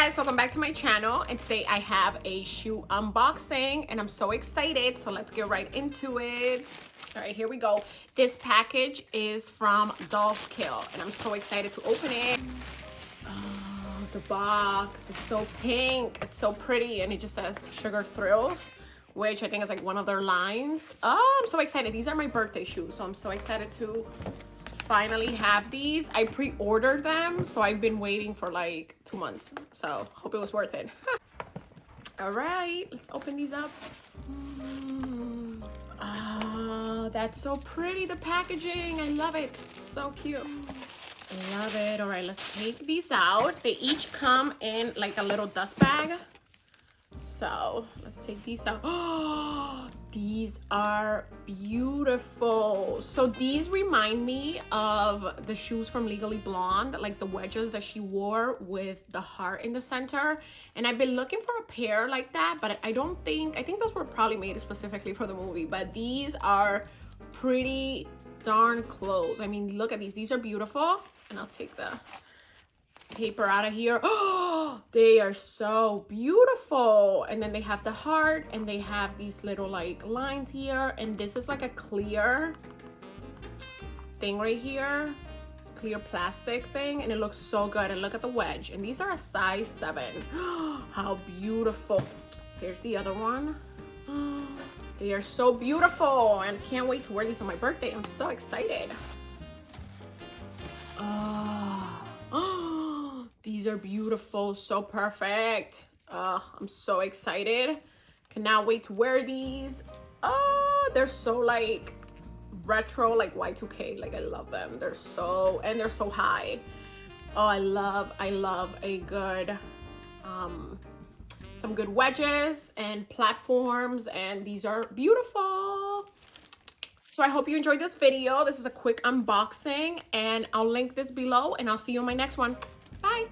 guys, welcome back to my channel, and today I have a shoe unboxing and I'm so excited, so let's get right into it. All right, here we go. This package is from Dollskill and I'm so excited to open it. Oh, the box is so pink, it's so pretty, and it just says Sugar Thrills, which I think is like one of their lines. Oh, I'm so excited. These are my birthday shoes, so I'm so excited to finally have these. I pre-ordered them, so I've been waiting for like 2 months, so hope it was worth it. All right, let's open these up. Oh, that's so pretty, the packaging. I love it. So cute. I love it. All right, let's take these out. They each come in like a little dust bag, so let's take these out. Oh, these are beautiful. So these remind me of the shoes from Legally Blonde, like the wedges that she wore with the heart in the center. And I've been looking for a pair like that, but I think those were probably made specifically for the movie, but these are pretty darn close. I mean, look at these. These are beautiful. And I'll take the paper out of here. Oh, they are so beautiful. And then they have the heart and they have these little like lines here, and this is like a clear thing right here, clear plastic thing, and it looks so good. And look at the wedge, and these are a size 7. How beautiful. Here's the other one. They are so beautiful and I can't wait to wear these on my birthday. I'm so excited. Oh, these are beautiful, so perfect. I'm so excited. Cannot wait to wear these. Oh, they're so like retro, like Y2K. Like I love them. They're so high. Oh, I love a good some good wedges and platforms, and these are beautiful. So I hope you enjoyed this video. This is a quick unboxing, and I'll link this below, and I'll see you in my next one. Bye.